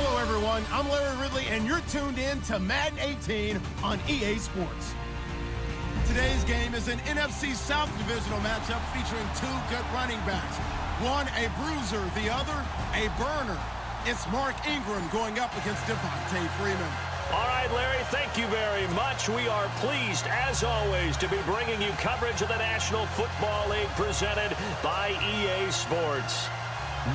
Hello, everyone. I'm Larry Ridley, and you're tuned in to Madden 18 on EA Sports. Today's game is an NFC South divisional matchup featuring two good running backs. One a bruiser, the other a burner. It's Mark Ingram going up against Devontae Freeman. All right, Larry, thank you very much. We are pleased, as always, to be bringing you coverage of the National Football League presented by EA Sports.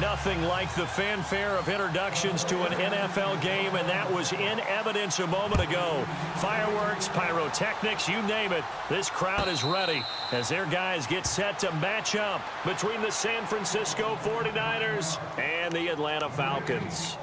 Nothing like the fanfare of introductions to an NFL game, and that was in evidence a moment ago. Fireworks, pyrotechnics, you name it. This crowd is ready as their guys get set to match up between the San Francisco 49ers and the Atlanta Falcons.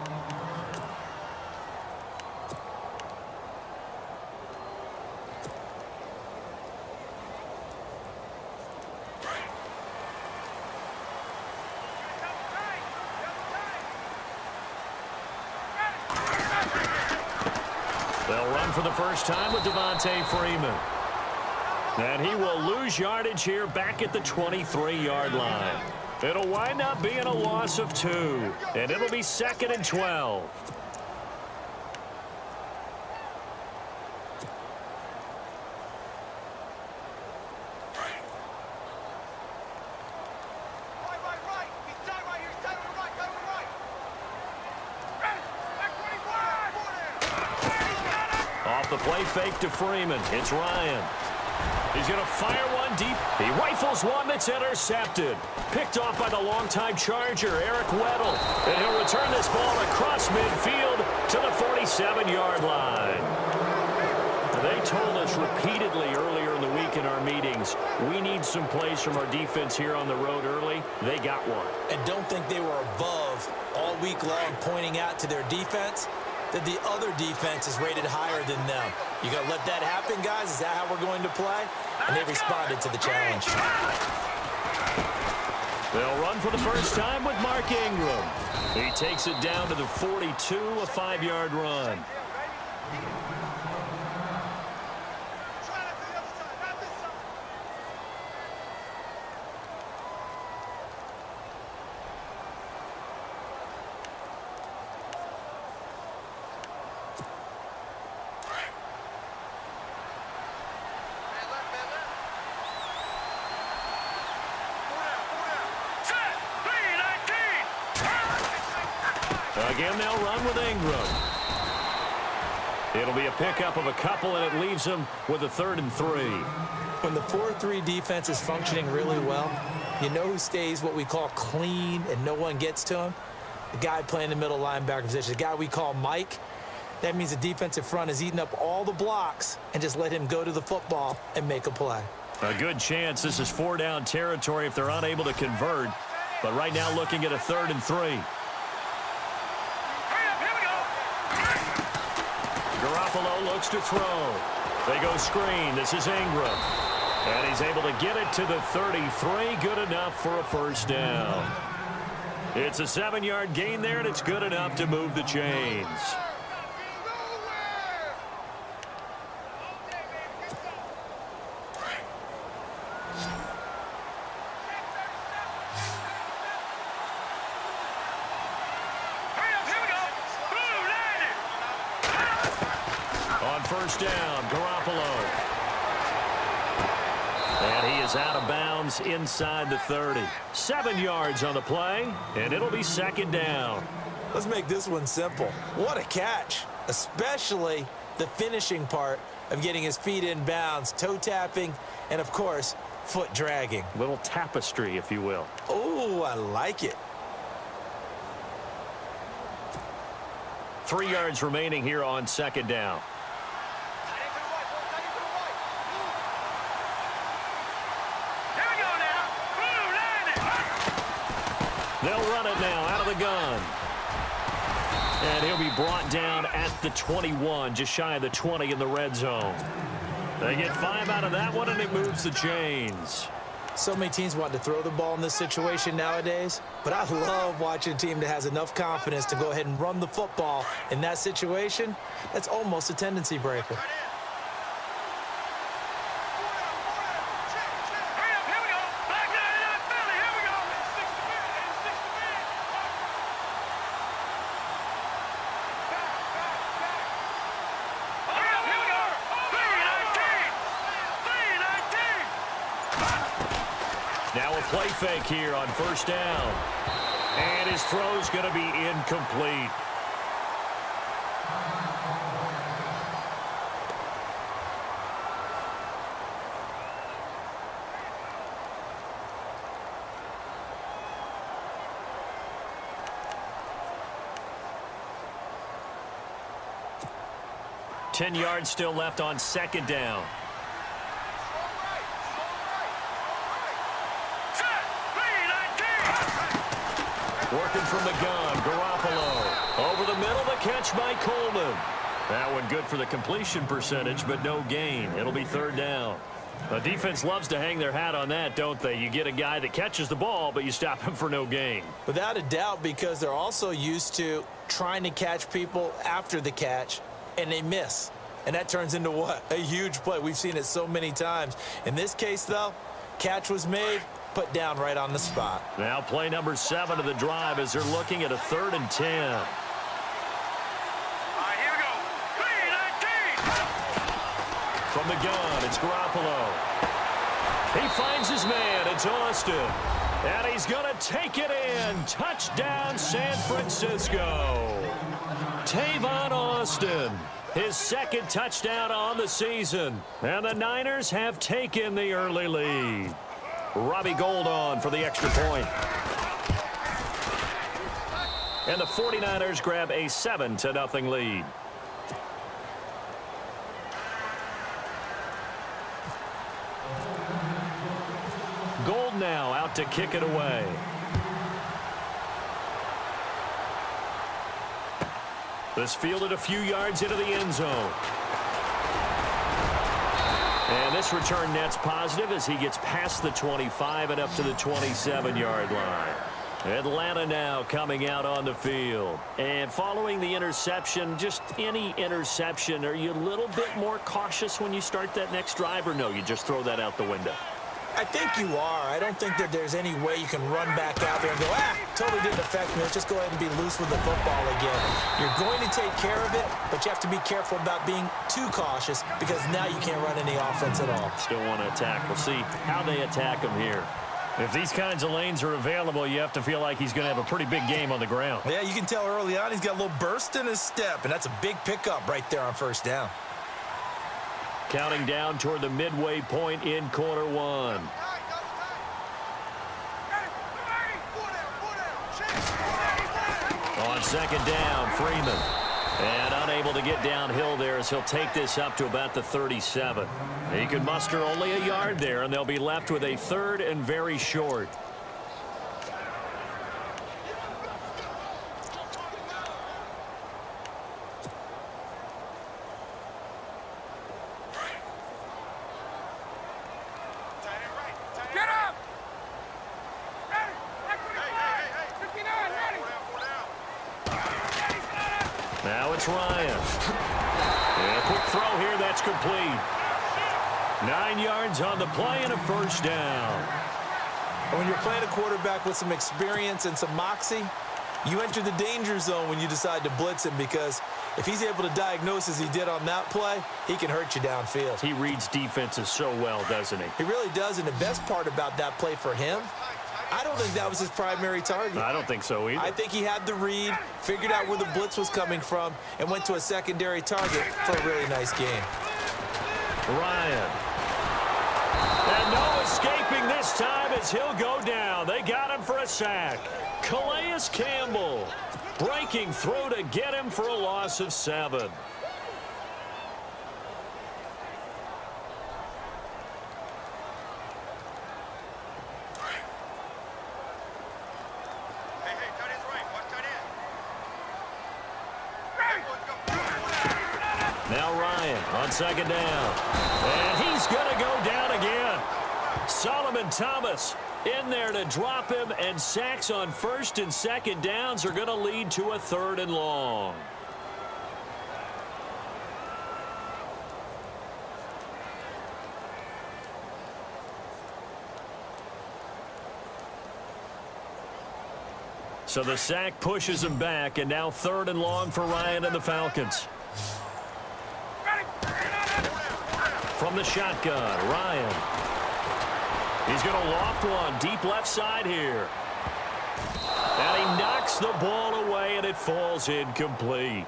They'll run for the first time with Devontae Freeman. And he will lose yardage here back at the 23-yard line. It'll wind up being a loss of 2. And it'll be 2nd and 12. Off the play fake to Freeman. It's Ryan. He's going to fire one deep. He rifles one that's intercepted. Picked off by the longtime Charger, Eric Weddle. And he'll return this ball across midfield to the 47-yard line. They told us repeatedly earlier in the week in our meetings, we need some plays from our defense here on the road early. They got one. And don't think they were above all week long pointing out to their defense that the other defense is rated higher than them. You got to let that happen, guys? Is that how we're going to play? And they responded to the challenge. They'll run for the first time with Mark Ingram. He takes it down to the 42, a 5-yard run. Again, they'll run with Ingram. It'll be a pickup of a couple, and it leaves them with a 3rd and 3. When the 4-3 defense is functioning really well, you know who stays what we call clean and no one gets to him? The guy playing the middle linebacker position, the guy we call Mike. That means the defensive front is eating up all the blocks and just let him go to the football and make a play. A good chance this is 4-down territory if they're unable to convert. But right now looking at a 3rd and 3. Garoppolo looks to throw. They go screen. This is Ingram. And he's able to get it to the 33. Good enough for a first down. It's a 7-yard gain there, and it's good enough to move the chains. First down, Garoppolo. And he is out of bounds inside the 30. 7 yards on the play, and it'll be 2nd down. Let's make this one simple. What a catch, especially the finishing part of getting his feet in bounds, toe tapping, and, of course, foot dragging. Little tapestry, if you will. Oh, I like it. 3 yards remaining here on 2nd down. They'll run it now out of the gun. And he'll be brought down at the 21, just shy of the 20 in the red zone. They get 5 out of that one, and it moves the chains. So many teams want to throw the ball in this situation nowadays, but I love watching a team that has enough confidence to go ahead and run the football in that situation. That's almost a tendency breaker. play fake here on first down. And his throw's going to be incomplete. Ten yards still left on second down. Working from the gun, Garoppolo. Over the middle, the catch by Coleman. That one good for the completion percentage, but no gain. It'll be third down. The defense loves to hang their hat on that, don't they? You get a guy that catches the ball, but you stop him for no gain. Without a doubt, because they're also used to trying to catch people after the catch, and they miss. And that turns into what? A huge play. We've seen it so many times. In this case, though, catch was made, put down right on the spot. Now play number 7 of the drive as they're looking at a 3rd and 10. All right, here we go. 3-19. From the gun, it's Garoppolo. He finds his man. It's Austin. And he's going to take it in. Touchdown, San Francisco. Tavon Austin. His second touchdown on the season. And the Niners have taken the early lead. Robbie Gould on for the extra point. And the 49ers grab a 7-0 lead. Gould now out to kick it away. This fielded a few yards into the end zone. And this return net's positive as he gets past the 25 and up to the 27-yard line. Atlanta now coming out on the field. And following the interception, just any interception, are you a little bit more cautious when you start that next drive, or no, you just throw that out the window? I think you are. I don't think that there's any way you can run back out there and go, totally didn't affect me. Let's just go ahead and be loose with the football again. You're going to take care of it, but you have to be careful about being too cautious because now you can't run any offense at all. Still want to attack. We'll see how they attack him here. If these kinds of lanes are available, you have to feel like he's going to have a pretty big game on the ground. Yeah, you can tell early on he's got a little burst in his step, and that's a big pickup right there on first down. Counting down toward the midway point in quarter one. On second down, Freeman. And unable to get downhill there as he'll take this up to about the 37. He could muster only a yard there, and they'll be left with a 3rd and very short. Now it's Ryan. And a quick throw here, that's complete. 9 yards on the play and a first down. When you're playing a quarterback with some experience and some moxie, you enter the danger zone when you decide to blitz him, because if he's able to diagnose as he did on that play, he can hurt you downfield. He reads defenses so well, doesn't he? He really does, and the best part about that play for him, I don't think that was his primary target. I don't think so either. I think he had the read, figured out where the blitz was coming from, and went to a secondary target for a really nice game. Ryan. And no escaping this time as he'll go down. They got him for a sack. Calais Campbell breaking through to get him for a loss of 7. Now Ryan on second down. And he's going to go down again. Solomon Thomas in there to drop him, and sacks on first and second downs are going to lead to a 3rd and long. So the sack pushes him back, and now 3rd and long for Ryan and the Falcons. From the shotgun, Ryan. He's going to loft one deep left side here. And he knocks the ball away, and it falls incomplete.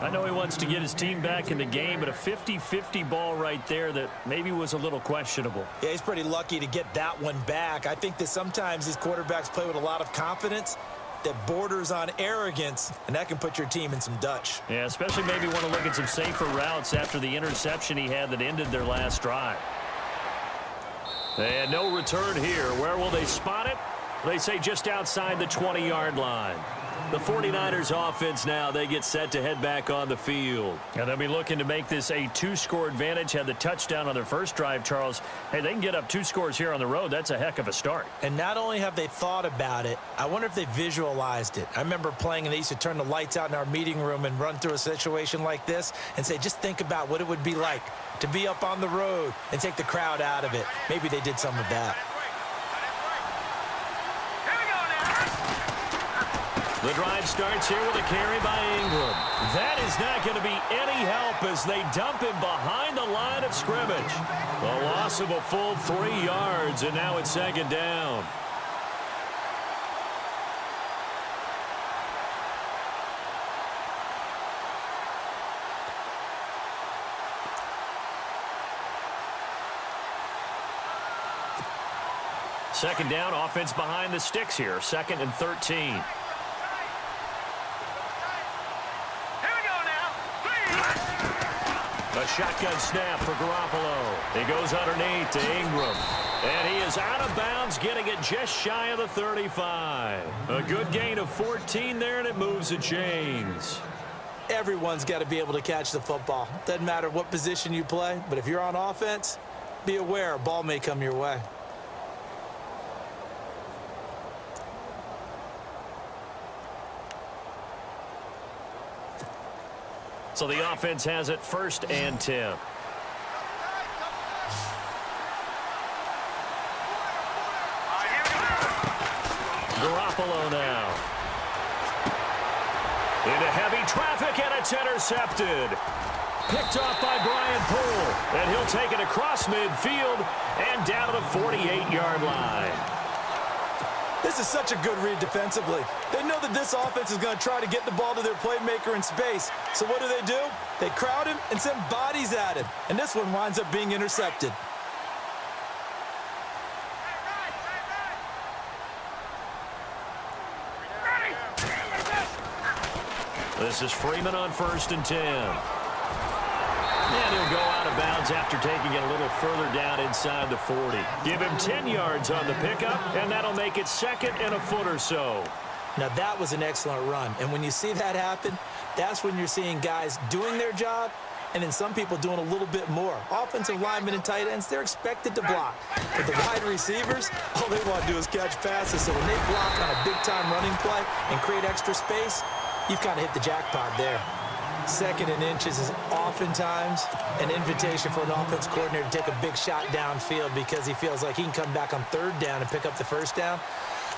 I know he wants to get his team back in the game, but a 50-50 ball right there that maybe was a little questionable. Yeah, he's pretty lucky to get that one back. I think that sometimes these quarterbacks play with a lot of confidence that borders on arrogance, and that can put your team in some Dutch. Yeah, especially maybe want to look at some safer routes after the interception he had that ended their last drive. And no return here. Where will they spot it? They say just outside the 20-yard line. The 49ers offense now, they get set to head back on the field. And they'll be looking to make this a 2-score advantage. Had the touchdown on their first drive, Charles. Hey, they can get up 2 scores here on the road. That's a heck of a start. And not only have they thought about it, I wonder if they visualized it. I remember playing, and they used to turn the lights out in our meeting room and run through a situation like this and say, just think about what it would be like to be up on the road and take the crowd out of it. Maybe they did some of that. The drive starts here with a carry by Ingram. That is not going to be any help as they dump him behind the line of scrimmage. A loss of a full 3 yards, and now it's 2nd down. Second down, offense behind the sticks here. 2nd and 13. A shotgun snap for Garoppolo. He goes underneath to Ingram. And he is out of bounds, getting it just shy of the 35. A good gain of 14 there, and it moves the chains. Everyone's got to be able to catch the football. Doesn't matter what position you play, but if you're on offense, be aware a ball may come your way. So the offense has it 1st and 10. Garoppolo now. Into heavy traffic, and it's intercepted. Picked off by Brian Poole. And he'll take it across midfield and down to the 48-yard line. This is such a good read defensively. They know that this offense is going to try to get the ball to their playmaker in space. So what do? They crowd him and send bodies at him. And this one winds up being intercepted. This is Freeman on 1st and 10. And he'll go out of bounds after taking it a little further down inside the 40. Give him 10 yards on the pickup, and that'll make it 2nd and a foot or so. Now, that was an excellent run. And when you see that happen, that's when you're seeing guys doing their job and then some people doing a little bit more. Offensive linemen and tight ends, they're expected to block. But the wide receivers, all they want to do is catch passes. So when they block on a big-time running play and create extra space, you've kind of hit the jackpot there. 2nd and inches is oftentimes an invitation for an offense coordinator to take a big shot downfield because he feels like he can come back on 3rd down and pick up the 1st down.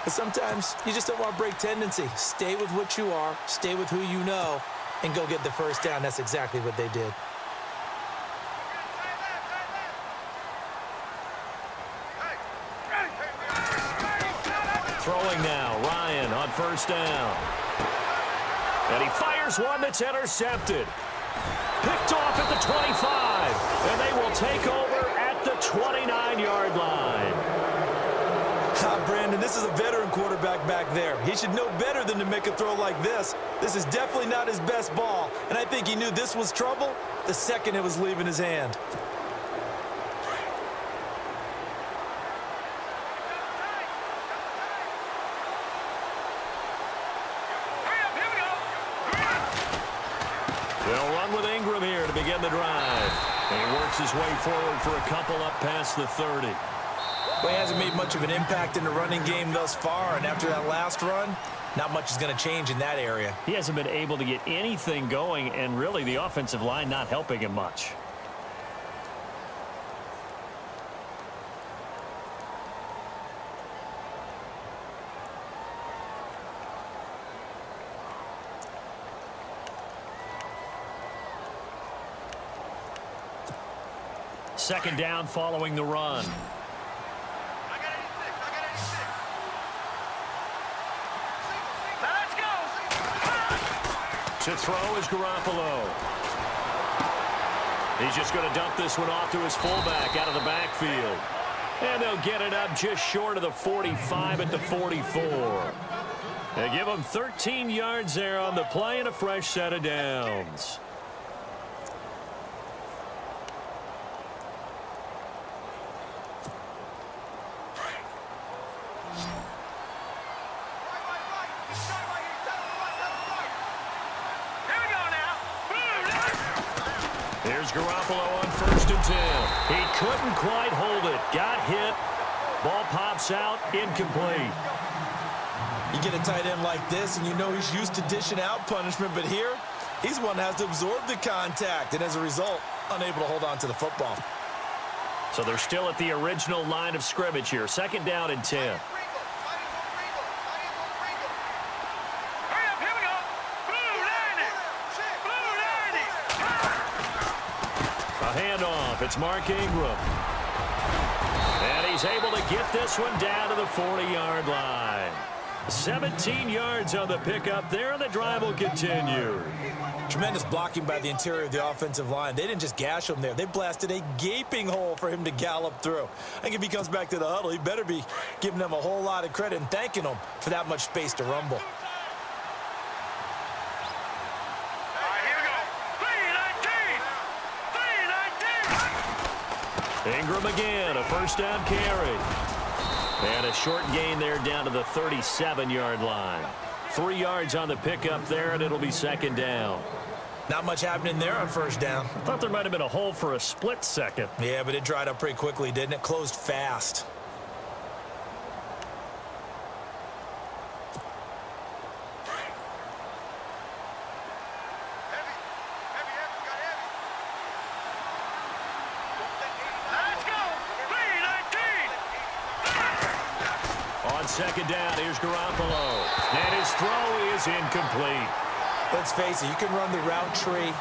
But sometimes you just don't want to break tendency. Stay with what you are, stay with who you know, and go get the 1st down. That's exactly what they did. Throwing now, Ryan on 1st down. And he fires one that's intercepted. Picked off at the 25. And they will take over at the 29-yard line. Brandon, this is a veteran quarterback back there. He should know better than to make a throw like this. This is definitely not his best ball. And I think he knew this was trouble the second it was leaving his hand. They'll run with Ingram here to begin the drive. And he works his way forward for a couple up past the 30. Well, he hasn't made much of an impact in the running game thus far, and after that last run, not much is going to change in that area. He hasn't been able to get anything going, and really the offensive line not helping him much. Second down following the run. To throw is Garoppolo. He's just going to dump this one off to his fullback out of the backfield. And they'll get it up just short of the 45 at the 44. They give him 13 yards there on the play and a fresh set of downs. Here's Garoppolo on 1st and 10. He couldn't quite hold it. Got hit. Ball pops out. Incomplete. You get a tight end like this, and you know he's used to dishing out punishment, but here, he's one that has to absorb the contact, and as a result, unable to hold on to the football. So they're still at the original line of scrimmage here. 2nd down and 10. Handoff. It's Mark Ingram. And he's able to get this one down to the 40-yard line. 17 yards on the pickup there, and the drive will continue. Tremendous blocking by the interior of the offensive line. They didn't just gash him there. They blasted a gaping hole for him to gallop through. I think if he comes back to the huddle, he better be giving them a whole lot of credit and thanking them for that much space to rumble. Ingram again, a 1st down carry. And a short gain there down to the 37-yard line. 3 yards on the pickup there, and it'll be 2nd down. Not much happening there on 1st down. I thought there might have been a hole for a split second. Yeah, but it dried up pretty quickly, didn't it? Closed fast. On 2nd down, here's Garoppolo. And his throw is incomplete. Let's face it, you can run the route tree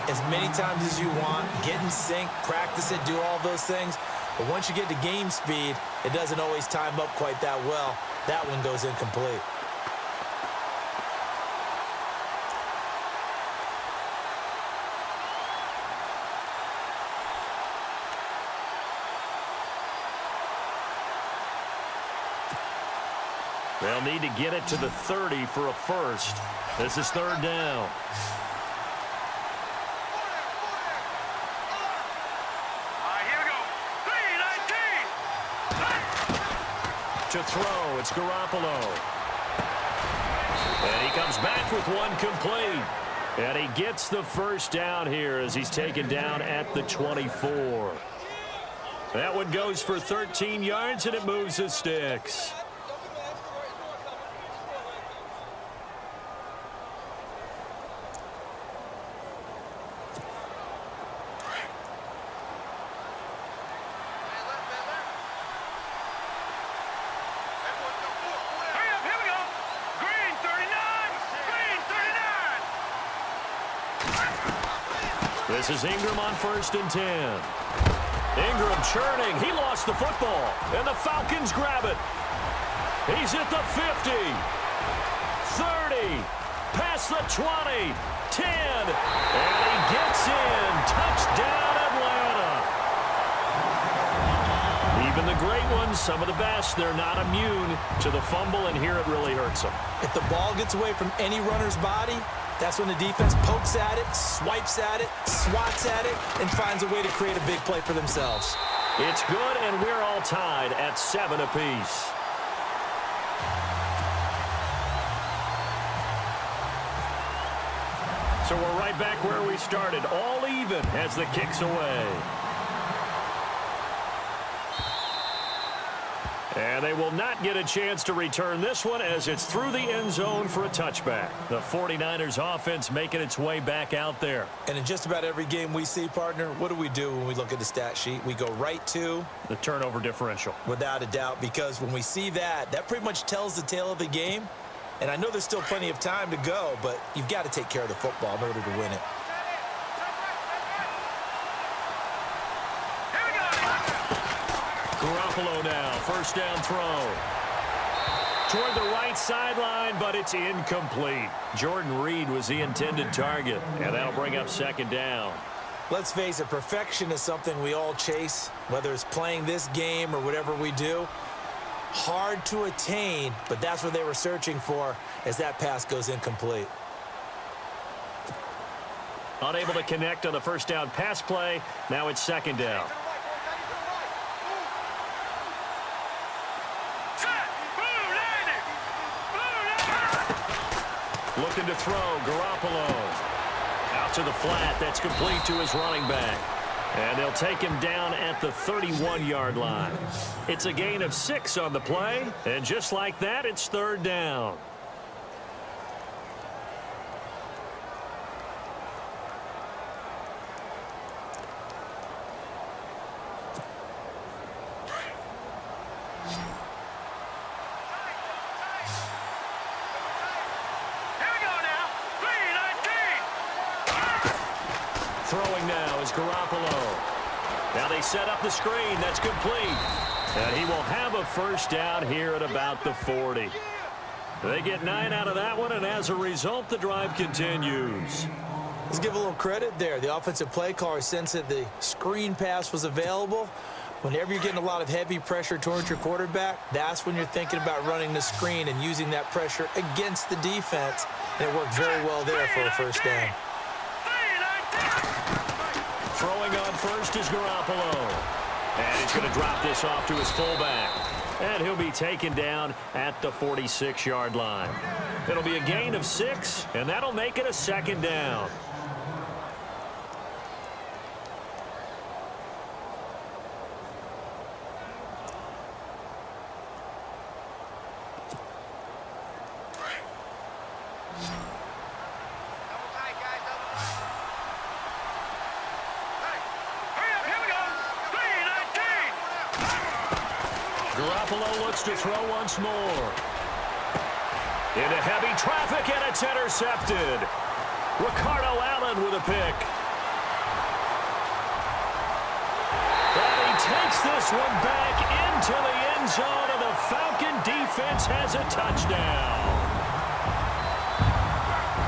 as many times as you want, get in sync, practice it, do all those things. But once you get to game speed, it doesn't always time up quite that well. That one goes incomplete. They'll need to get it to the 30 for a first. This is 3rd down. Here we go. 3-19. To throw, it's Garoppolo. And he comes back with one complete. And he gets the 1st down here as he's taken down at the 24. That one goes for 13 yards, and it moves the sticks. This is Ingram on 1st and 10. Ingram churning. He lost the football, and the Falcons grab it. He's at the 50, 30, past the 20, 10, and he gets in. Touchdown, Atlanta. Even the great ones, some of the best, they're not immune to the fumble, and here it really hurts them. If the ball gets away from any runner's body, that's when the defense pokes at it, swipes at it, swats at it, and finds a way to create a big play for themselves. It's good, and we're all tied at 7 apiece. So we're right back where we started, all even as the kick's away. And they will not get a chance to return this one as it's through the end zone for a touchback. The 49ers offense making its way back out there. And in just about every game we see, partner, what do we do when we look at the stat sheet? We go right to the turnover differential. Without a doubt, because when we see that, that pretty much tells the tale of the game. And I know there's still plenty of time to go, but you've got to take care of the football in order to win it. Garoppolo now, 1st down throw. toward the right sideline, but it's incomplete. Jordan Reed was the intended target, and that'll bring up second down. Let's face it, perfection is something we all chase, whether it's playing this game or whatever we do. Hard to attain, but that's what they were searching for as that pass goes incomplete. Unable to connect on the first down pass play. Now it's second down. Looking to throw, Garoppolo. Out to the flat, that's complete to his running back. And they'll take him down at the 31-yard line. It's a gain of 6 on the play, and just like that, it's third down. Throwing now is Garoppolo. Now they set up the screen. That's complete. And he will have a first down here at about the 40. They get 9 out of that one, and as a result, the drive continues. Let's give a little credit there. The offensive play caller sensed that the screen pass was available. Whenever you're getting a lot of heavy pressure towards your quarterback, that's when you're thinking about running the screen and using that pressure against the defense. And it worked very well there for a first down. Throwing on first is Garoppolo. And he's going to drop this off to his fullback. And he'll be taken down at the 46-yard line. It'll be a gain of 6, and that'll make it a second down. Garoppolo looks to throw once more. Into heavy traffic, and it's intercepted. Ricardo Allen with a pick. And he takes this one back into the end zone, and the Falcon defense has a touchdown.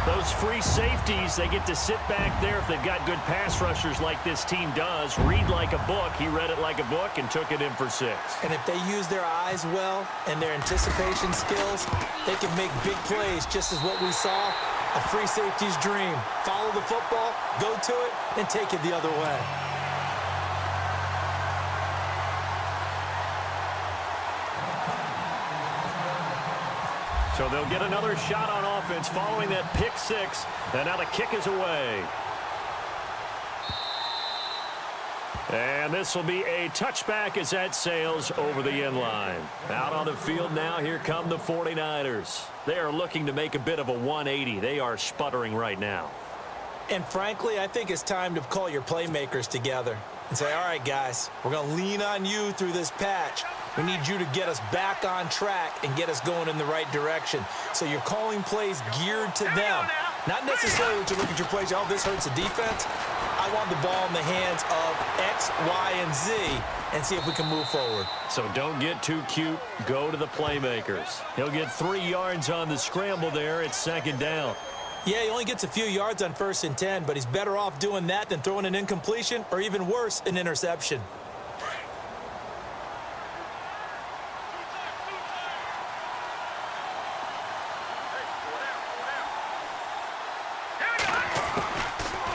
Those free safeties, they get to sit back there if they've got good pass rushers like this team does. Read like a book. He read it like a book and took it in for 6. And if they use their eyes well and their anticipation skills, they can make big plays, just as what we saw, a free safety's dream. Follow the football, go to it, and take it the other way. So they'll get another shot on offense following that pick 6. And now the kick is away. And this will be a touchback as that sails over the end line. Out on the field now, here come the 49ers. They are looking to make a bit of a 180. They are sputtering right now. And frankly, I think it's time to call your playmakers together and say, all right, guys, we're going to lean on you through this patch. We need you to get us back on track and get us going in the right direction. So you're calling plays geared to them. Not necessarily that you look at your plays, oh, this hurts the defense. I want the ball in the hands of X, Y, and Z and see if we can move forward. So don't get too cute. Go to the playmakers. He'll get 3 yards on the scramble there. It's second down. Yeah, he only gets a few yards on 1st and 10, but he's better off doing that than throwing an incompletion or even worse, an interception.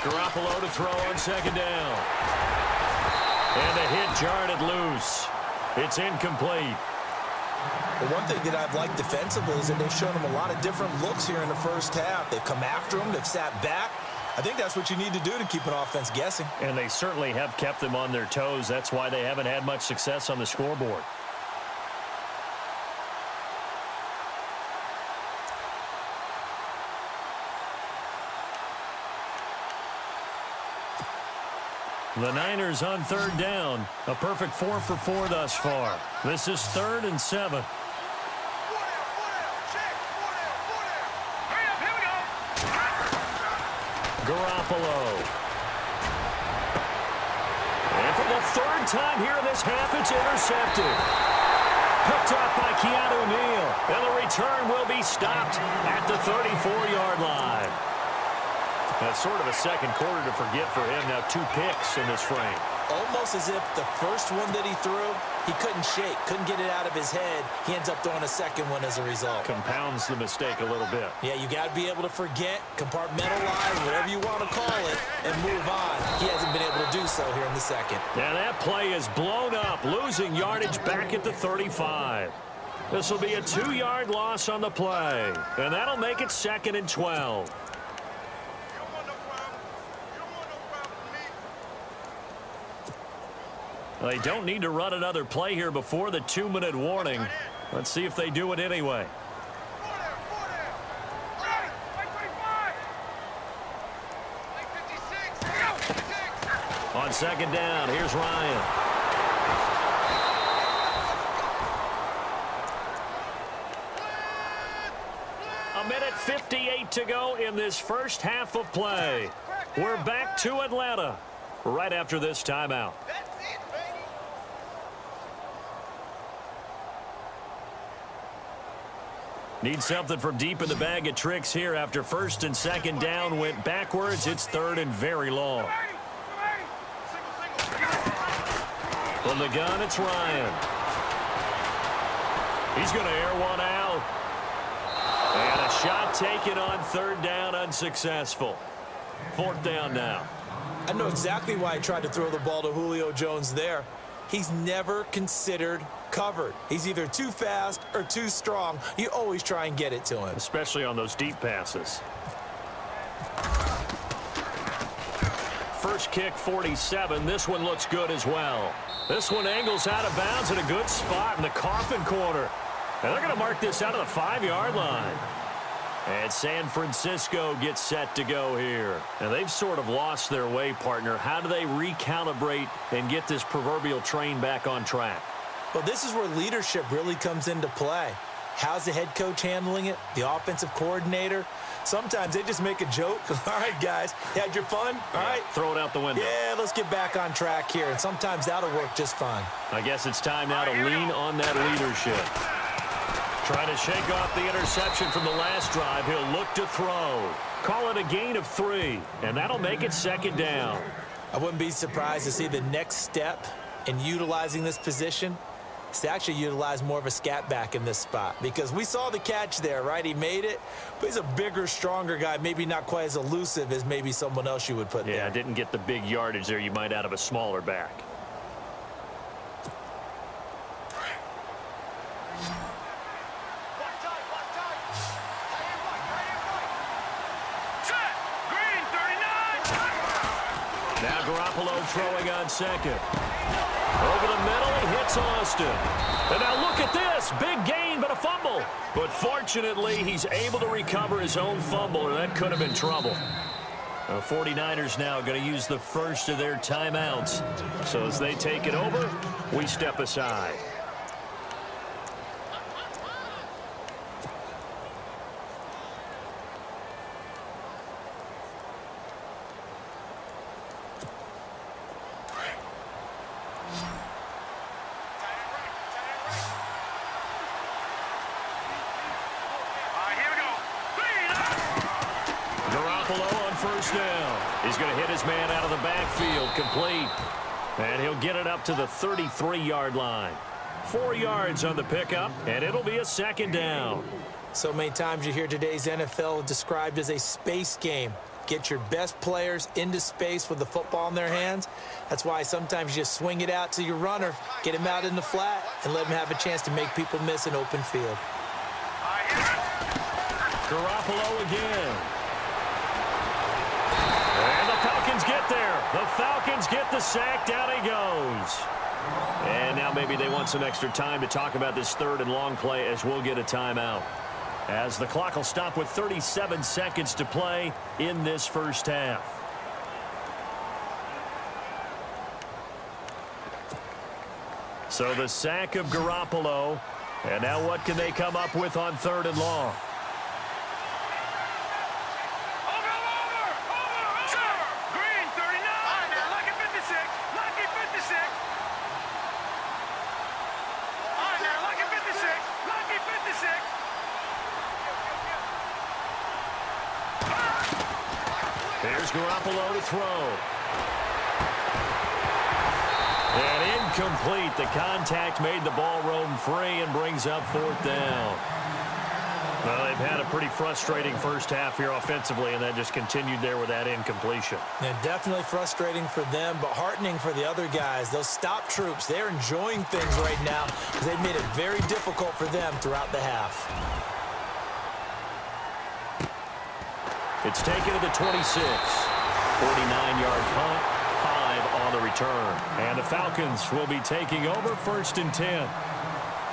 Garoppolo to throw on second down. And the hit jarred it loose. It's incomplete. The one thing that I've liked defensively is that they've shown him a lot of different looks here in the first half. They've come after him. They've sat back. I think that's what you need to do to keep an offense guessing. And they certainly have kept them on their toes. That's why they haven't had much success on the scoreboard. The Niners on third down. A perfect 4 for 4 thus far. This is 3rd and 7. Garoppolo. And for the 3rd time here in this half, it's intercepted. Picked up by Keanu Neal. And the return will be stopped at the 34-yard line. That's sort of a second quarter to forget for him. Now 2 picks in this frame. Almost as if the first one that he threw, he couldn't shake, couldn't get it out of his head. He ends up throwing a second one as a result. Compounds the mistake a little bit. Yeah, you got to be able to forget, compartmentalize, whatever you want to call it, and move on. He hasn't been able to do so here in the second. And that play is blown up, losing yardage back at the 35. This will be a 2-yard loss on the play, and that'll make it 2nd and 12. They don't need to run another play here before the 2-minute warning. Let's see if they do it anyway. On 2nd down, here's Ryan. A minute 58 to go in this first half of play. We're back to Atlanta right after this timeout. Need something from deep in the bag of tricks here after 1st and 2nd down went backwards. It's 3rd and very long. From the gun, it's Ryan. He's going to air one out. And a shot taken on 3rd down, unsuccessful. 4th down now. I know exactly why I tried to throw the ball to Julio Jones there. He's never considered covered. He's either too fast or too strong. You always try and get it to him. Especially on those deep passes. First kick, 47. This one looks good as well. This one angles out of bounds in a good spot in the coffin corner. And they're going to mark this out of the 5-yard line. And San Francisco gets set to go here. And they've sort of lost their way, partner. How do they recalibrate and get this proverbial train back on track? Well, this is where leadership really comes into play. How's the head coach handling it? The offensive coordinator? Sometimes they just make a joke. All right, guys, you had your fun? All right. Throw it out the window. Yeah, let's get back on track here. And sometimes that'll work just fine. I guess it's time now to lean on that leadership. Trying to shake off the interception from the last drive. He'll look to throw. Call it a gain of 3, and that'll make it 2nd down. I wouldn't be surprised to see the next step in utilizing this position is to actually utilize more of a scat back in this spot, because we saw the catch there, right? He made it, but he's a bigger, stronger guy, maybe not quite as elusive as maybe someone else you would put there. Yeah, didn't get the big yardage there you might out of a smaller back. Now Garoppolo throwing on 2nd. Over the middle, he hits Austin. And now look at this. Big gain, but a fumble. But fortunately, he's able to recover his own fumble, or that could have been trouble. The 49ers now going to use the first of their timeouts. So as they take it over, we step aside. First down. He's going to hit his man out of the backfield, complete. And he'll get it up to the 33-yard line. 4 yards on the pickup, and it'll be a 2nd down. So many times you hear today's NFL described as a space game. Get your best players into space with the football in their hands. That's why sometimes you just swing it out to your runner, get him out in the flat, and let him have a chance to make people miss an open field. Garoppolo again. And the Falcons get there. The Falcons get the sack. Down he goes. And now maybe they want some extra time to talk about this 3rd and long play, as we'll get a timeout, as the clock will stop with 37 seconds to play in this first half. So the sack of Garoppolo. And now what can they come up with on 3rd and long? Here's Garoppolo to throw. And incomplete. The contact made the ball roam free and brings up 4th down. Well, they've had a pretty frustrating first half here offensively, and that just continued there with that incompletion. Yeah, definitely frustrating for them, but heartening for the other guys. Those stop troops, they're enjoying things right now because they've made it very difficult for them throughout the half. It's taken to the 26. 49-yard punt, 5 on the return. And the Falcons will be taking over 1st and 10.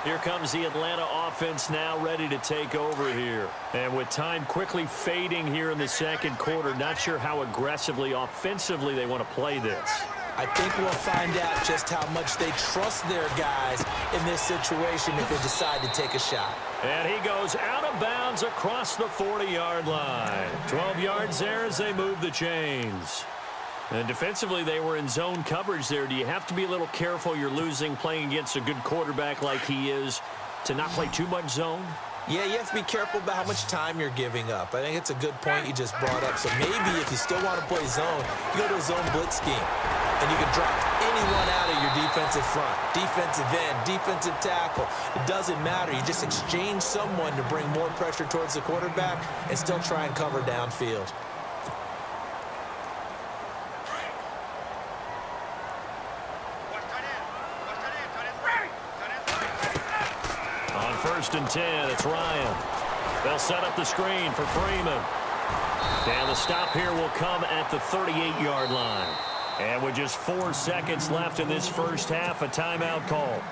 Here comes the Atlanta offense now ready to take over here. And with time quickly fading here in the second quarter, not sure how aggressively, offensively they want to play this. I think we'll find out just how much they trust their guys in this situation if they decide to take a shot. And he goes out of bounds across the 40-yard line. 12 yards there as they move the chains. And defensively, they were in zone coverage there. Do you have to be a little careful you're losing playing against a good quarterback like he is to not play too much zone? Yeah, you have to be careful about how much time you're giving up. I think it's a good point you just brought up. So maybe if you still want to play zone, you go to a zone blitz scheme. And you can drop anyone out of your defensive front. Defensive end, defensive tackle. It doesn't matter. You just exchange someone to bring more pressure towards the quarterback and still try and cover downfield. On 1st and 10, it's Ryan. They'll set up the screen for Freeman. And the stop here will come at the 38-yard line. And with just 4 seconds left in this first half, a timeout call.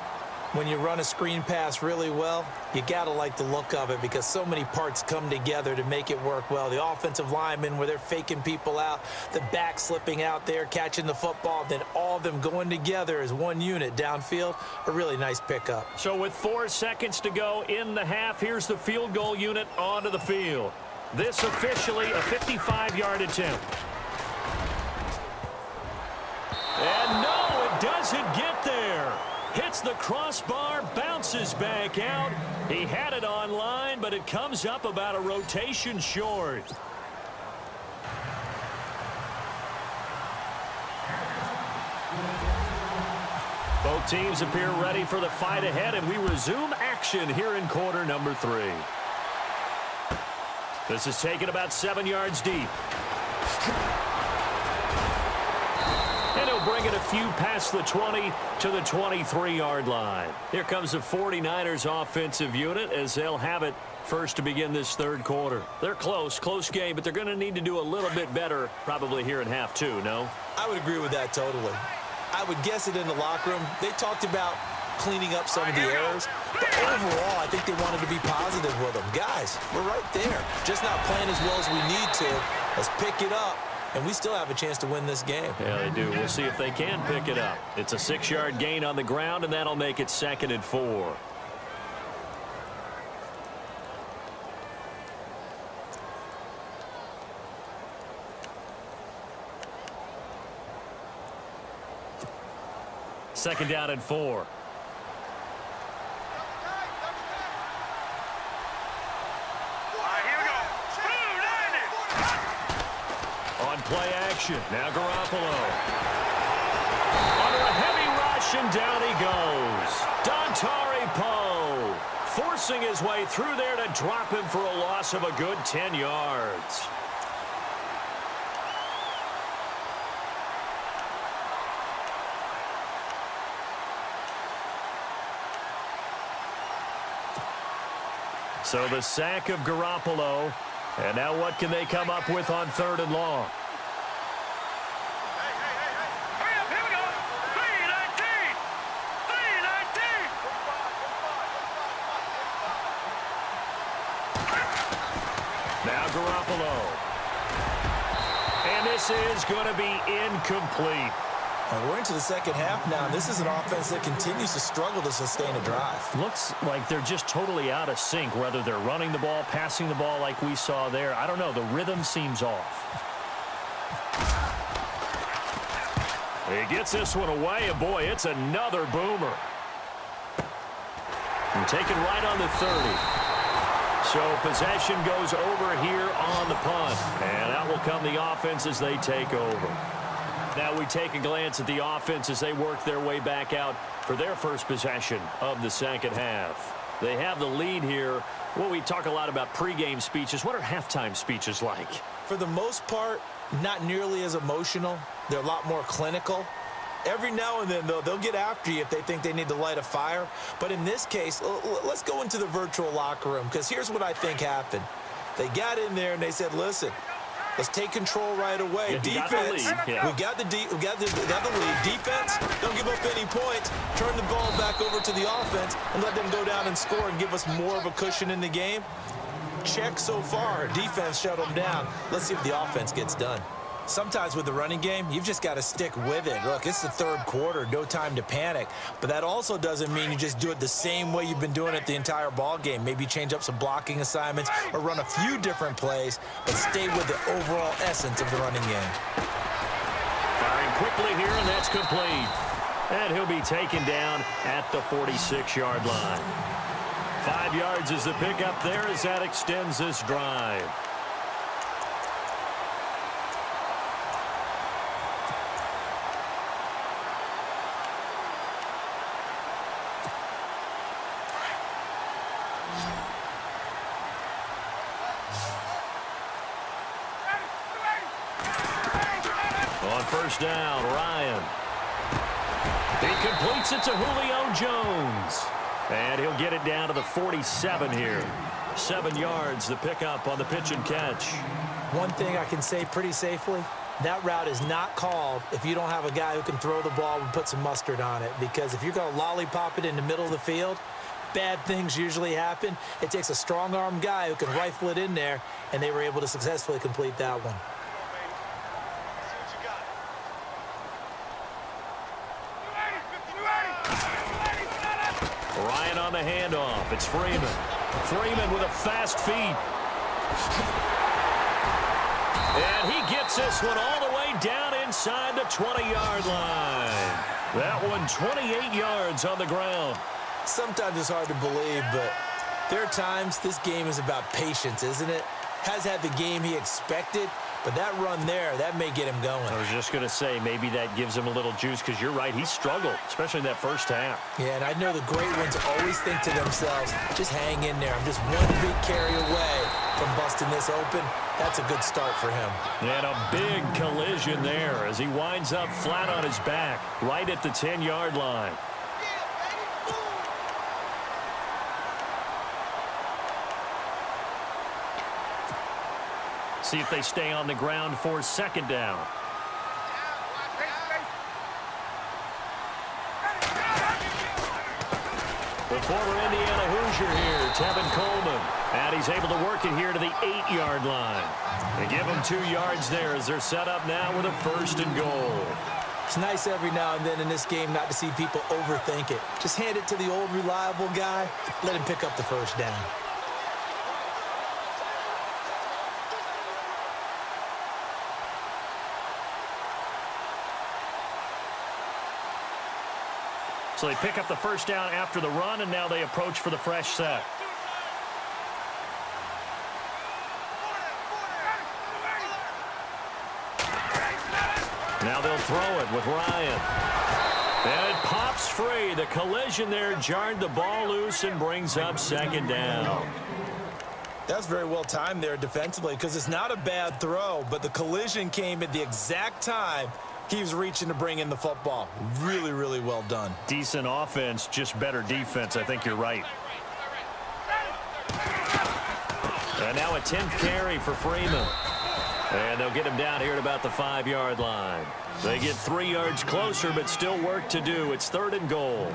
When you run a screen pass really well, you got to like the look of it because so many parts come together to make it work well. The offensive linemen where they're faking people out, the back slipping out there, catching the football, then all of them going together as one unit downfield, a really nice pickup. So with 4 seconds to go in the half, here's the field goal unit onto the field. This officially a 55-yard attempt. And no, it doesn't get there. Hits the crossbar, bounces back out. He had it on line, but it comes up about a rotation short. Both teams appear ready for the fight ahead, and we resume action here in quarter number 3. This is taken about 7 yards deep. And he'll bring it a few past the 20 to the 23-yard line. Here comes the 49ers offensive unit as they'll have it first to begin this third quarter. They're close game, but they're going to need to do a little bit better probably here in half 2, no? I would agree with that totally. I would guess it in the locker room. They talked about cleaning up some of the errors, but overall, I think they wanted to be positive with them. Guys, we're right there. Just not playing as well as we need to. Let's pick it up. And we still have a chance to win this game. Yeah, they do. We'll see if they can pick it up. It's a 6-yard gain on the ground, and that'll make it 2nd and 4. Second down and 4. Play action. Now Garoppolo. Under a heavy rush, and down he goes. Dontari Poe forcing his way through there to drop him for a loss of a good 10 yards. So the sack of Garoppolo. And now what can they come up with on 3rd and long? Now Garoppolo. And this is going to be incomplete. And we're into the second half now. This is an offense that continues to struggle to sustain a drive. Looks like they're just totally out of sync, whether they're running the ball, passing the ball like we saw there. I don't know. The rhythm seems off. He gets this one away, and boy, it's another boomer. And taken right on the 30. So possession goes over here on the punt. And out will come the offense as they take over. Now we take a glance at the offense as they work their way back out for their first possession of the second half. They have the lead here. Well, we talk a lot about pregame speeches. What are halftime speeches like? For the most part, not nearly as emotional. They're a lot more clinical. Every now and then, though, they'll get after you if they think they need to light a fire. But in this case, let's go into the virtual locker room, because here's what I think happened. They got in there and they said, listen, let's take control right away. Yeah, Defense, we got the lead. Defense, don't give up any points. Turn the ball back over to the offense and let them go down and score and give us more of a cushion in the game. Check so far. Defense shut them down. Let's see if the offense gets done. Sometimes with the running game, you've just got to stick with it. Look, it's the third quarter, no time to panic. But that also doesn't mean you just do it the same way you've been doing it the entire ball game. Maybe change up some blocking assignments or run a few different plays, but stay with the overall essence of the running game. Firing quickly here, and that's complete. And he'll be taken down at the 46-yard line. 5 yards is the pickup there as that extends this drive. On first down, Ryan. He completes it to Julio Jones. And he'll get it down to the 47 here. 7 yards, the pickup on the pitch and catch. One thing I can say pretty safely, that route is not called if you don't have a guy who can throw the ball and put some mustard on it. Because if you're going to lollipop it in the middle of the field, bad things usually happen. It takes a strong-arm guy who can rifle it in there, and they were able to successfully complete that one. Ryan on the handoff. It's Freeman. Freeman with a fast feet. And he gets this one all the way down inside the 20-yard line. That one 28 yards on the ground. Sometimes it's hard to believe, but there are times this game is about patience, isn't it? Has had the game he expected, but that run there, that may get him going. I was just going to say, maybe that gives him a little juice, because you're right, he struggled, especially in that first half. Yeah, and I know the great ones always think to themselves, just hang in there. I'm just one big carry away from busting this open. That's a good start for him. And a big collision there as he winds up flat on his back, right at the 10-yard line. See if they stay on the ground for second down. The former Indiana Hoosier here, Tevin Coleman. And he's able to work it here to the 8-yard line. They give him 2 yards there as they're set up now with a 1st and goal. It's nice every now and then in this game not to see people overthink it. Just hand it to the old reliable guy. Let him pick up the first down. So they pick up the first down after the run, and now they approach for the fresh set. Now they'll throw it with Ryan. And it pops free. The collision there jarred the ball loose and brings up second down. That's very well timed there defensively, because it's not a bad throw, but the collision came at the exact time he was reaching to bring in the football. Really, really well done. Decent offense, just better defense. I think you're right. And now a 10th carry for Freeman. And they'll get him down here at about the 5-yard line. They get 3 yards closer, but still work to do. It's 3rd and goal.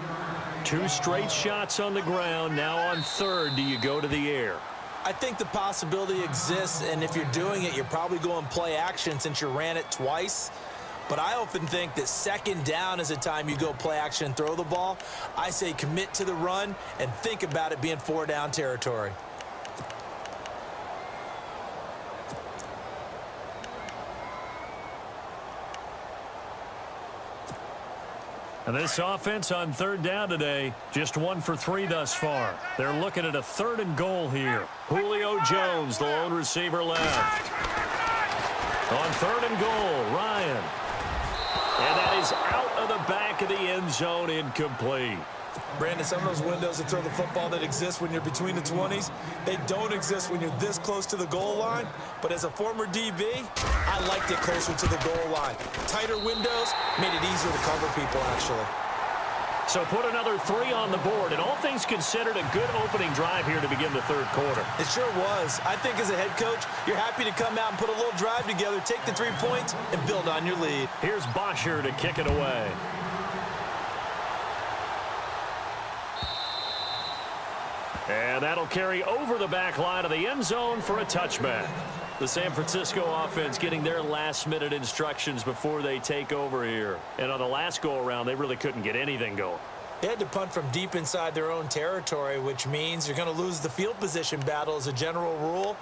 2 straight shots on the ground. Now on 3rd, do you go to the air? I think the possibility exists, and if you're doing it, you're probably going play action since you ran it twice. But I often think that second down is a time you go play action and throw the ball. I say commit to the run and think about it being 4-down territory. And this offense on third down today, just 1 for 3 thus far. They're looking at a 3rd and goal here. Julio Jones, the lone receiver left. On 3rd and goal, Ryan. And that is out of the back of the end zone, incomplete. Brandon, some of those windows to throw the football that exist when you're between the 20s, they don't exist when you're this close to the goal line. But as a former DB, I liked it closer to the goal line. Tighter windows made it easier to cover people, actually. So put another 3 on the board, and all things considered, a good opening drive here to begin the third quarter. It sure was. I think as a head coach, you're happy to come out and put a little drive together, take the 3 points, and build on your lead. Here's Bosher to kick it away. And that'll carry over the back line of the end zone for a touchback. The San Francisco offense getting their last-minute instructions before they take over here. And on the last go-around, they really couldn't get anything going. They had to punt from deep inside their own territory, which means you're going to lose the field position battle as a general rule.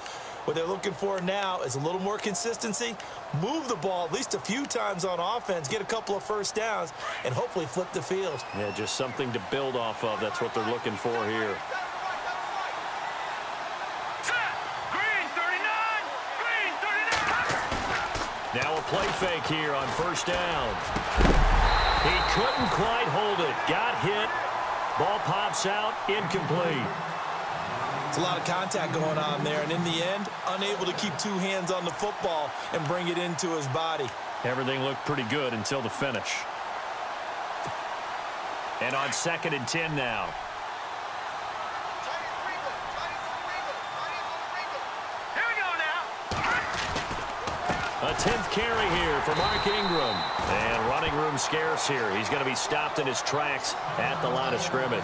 What they're looking for now is a little more consistency, move the ball at least a few times on offense, get a couple of first downs, and hopefully flip the field. Yeah, just something to build off of. That's what they're looking for here. Now a play fake here on first down. He couldn't quite hold it. Got hit. Ball pops out. Incomplete. It's a lot of contact going on there, and in the end, unable to keep 2 hands on the football and bring it into his body. Everything looked pretty good until the finish. And on 2nd and 10 now. A 10th carry here for Mark Ingram. And running room scarce here. He's going to be stopped in his tracks at the line of scrimmage.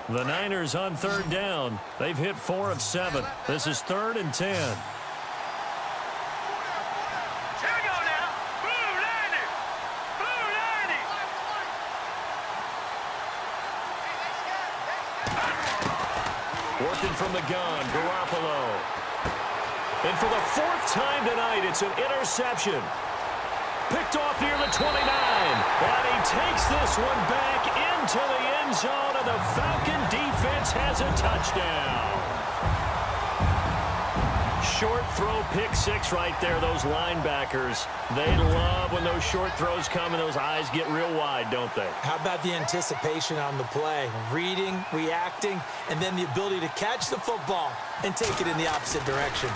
The Niners on 3rd down. They've hit 4 of 7. This is 3rd and 10. Working from the gun, Garoppolo. And for the 4th time tonight, it's an interception. Picked off near the 29. And he takes this one back into the end zone, and the Falcon defense has a touchdown. Short throw, pick 6 right there. Those linebackers, they love when those short throws come and those eyes get real wide, don't they? How about the anticipation on the play? Reading, reacting, and then the ability to catch the football and take it in the opposite direction.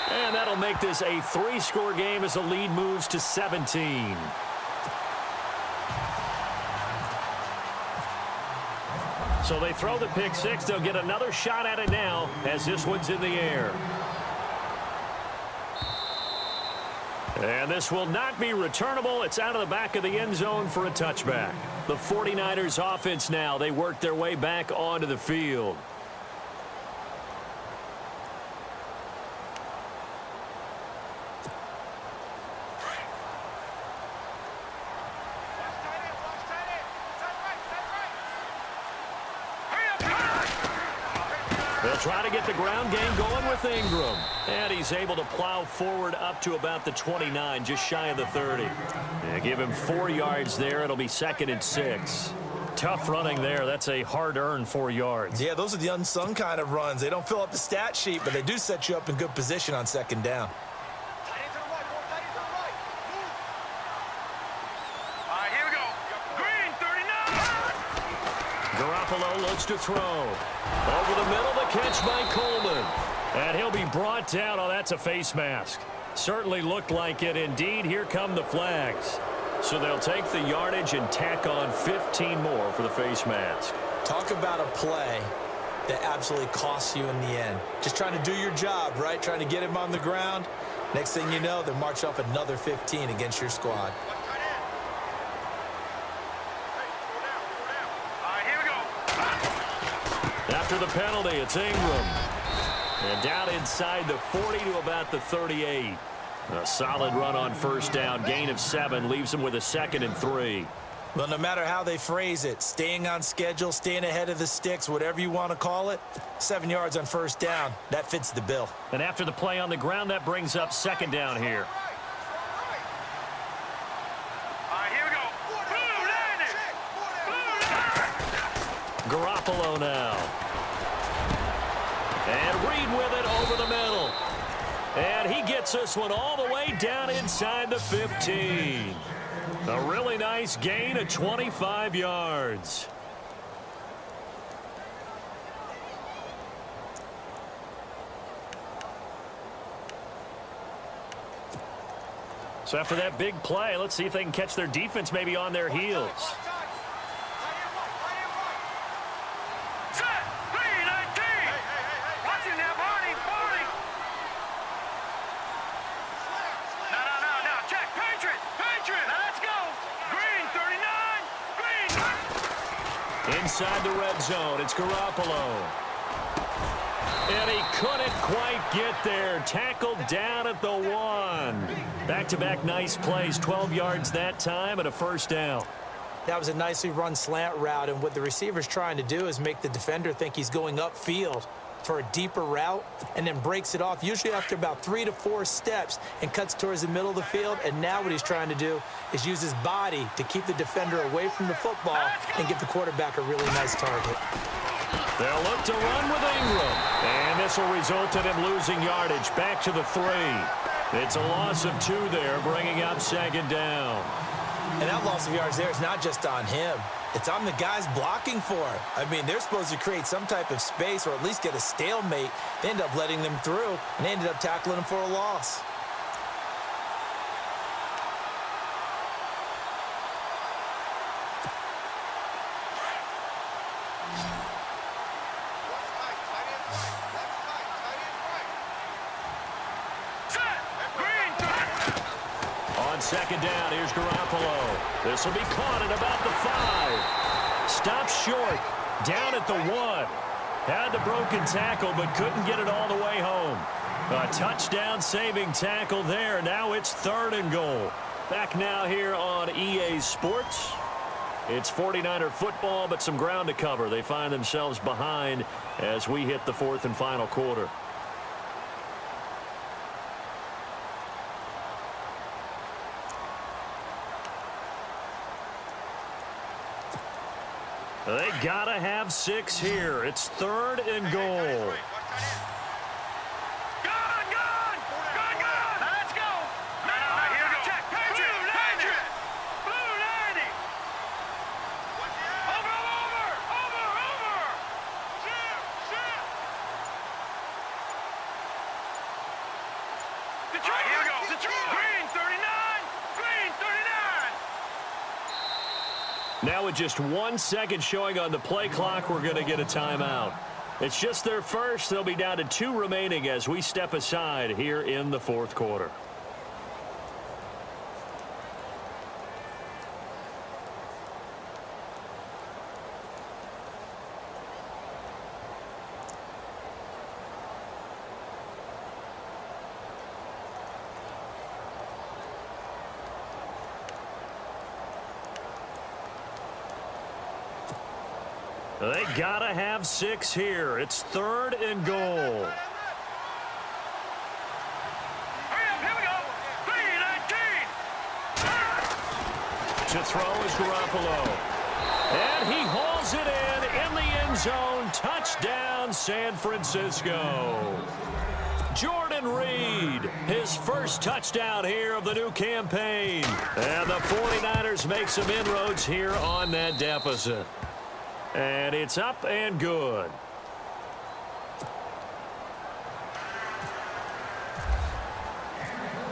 And that'll make this a 3-score game as the lead moves to 17. So they throw the pick 6. They'll get another shot at it now as this one's in the air. And this will not be returnable. It's out of the back of the end zone for a touchback. The 49ers offense now, they work their way back onto the field. They'll try to get the ground game going with Ingram. And he's able to plow forward up to about the 29, just shy of the 30. Yeah, give him 4 yards there. It'll be 2nd and 6. Tough running there. That's a hard-earned 4 yards. Yeah, those are the unsung kind of runs. They don't fill up the stat sheet, but they do set you up in good position on 2nd down. Here we go. Green, 39. Garoppolo looks to throw. Over the middle, the catch by Coleman. And he'll be brought down. Oh, that's a face mask. Certainly looked like it. Indeed, here come the flags. So they'll take the yardage and tack on 15 more for the face mask. Talk about a play that absolutely costs you in the end. Just trying to do your job, right? Trying to get him on the ground. Next thing you know, they'll march up another 15 against your squad. After the penalty, it's Ingram. And down inside the 40 to about the 38. A solid run on first down. Gain of 7 leaves them with a 2nd and 3. Well, no matter how they phrase it, staying on schedule, staying ahead of the sticks, whatever you want to call it, 7 yards on first down, that fits the bill. And after the play on the ground, that brings up 2nd down here. Here we go. Garoppolo now. And Reed with it over the middle. And he gets this one all the way down inside the 15. A really nice gain of 25 yards. So after that big play, let's see if they can catch their defense maybe on their heels. Set. 3-19. Watching that body. No. Check. Patriot. Now let's go. Green, 39. Green. Inside the red zone, it's Garoppolo. And he couldn't quite get there. Tackled down at the 1. Back-to-back nice plays. 12 yards that time and a first down. That was a nicely run slant route, and what the receiver's trying to do is make the defender think he's going upfield for a deeper route and then breaks it off, usually after about 3 to 4 steps, and cuts towards the middle of the field. And now what he's trying to do is use his body to keep the defender away from the football and give the quarterback a really nice target. They'll look to run with Ingram. And this will result in him losing yardage. Back to the 3. It's a loss of 2 there, bringing up 2nd down. And that loss of yards there is not just on him. It's on the guys blocking for it. I mean, they're supposed to create some type of space or at least get a stalemate. They end up letting them through, and they ended up tackling them for a loss. On 2nd down, here's Garoppolo. This will be caught at about the 5. Stopped short, down at the 1. Had the broken tackle, but couldn't get it all the way home. A touchdown-saving tackle there. Now it's 3rd and goal. Back now here on EA Sports. It's 49er football, but some ground to cover. They find themselves behind as we hit the 4th and final quarter. They gotta have 6 here. It's 3rd and goal. Gone. Now let's go. Now here we go. Check. Patriot. Blue 90. Over. Detroit. Here we go. Green 39. Now with just 1 second showing on the play clock, we're going to get a timeout. It's just their first. They'll be down to 2 remaining as we step aside here in the 4th quarter. They gotta have 6 here. It's 3rd and goal. Here we go. 3-19. To throw is Garoppolo. And he hauls it in the end zone. Touchdown, San Francisco. Jordan Reed, his first touchdown here of the new campaign. And the 49ers make some inroads here on that deficit. And it's up and good.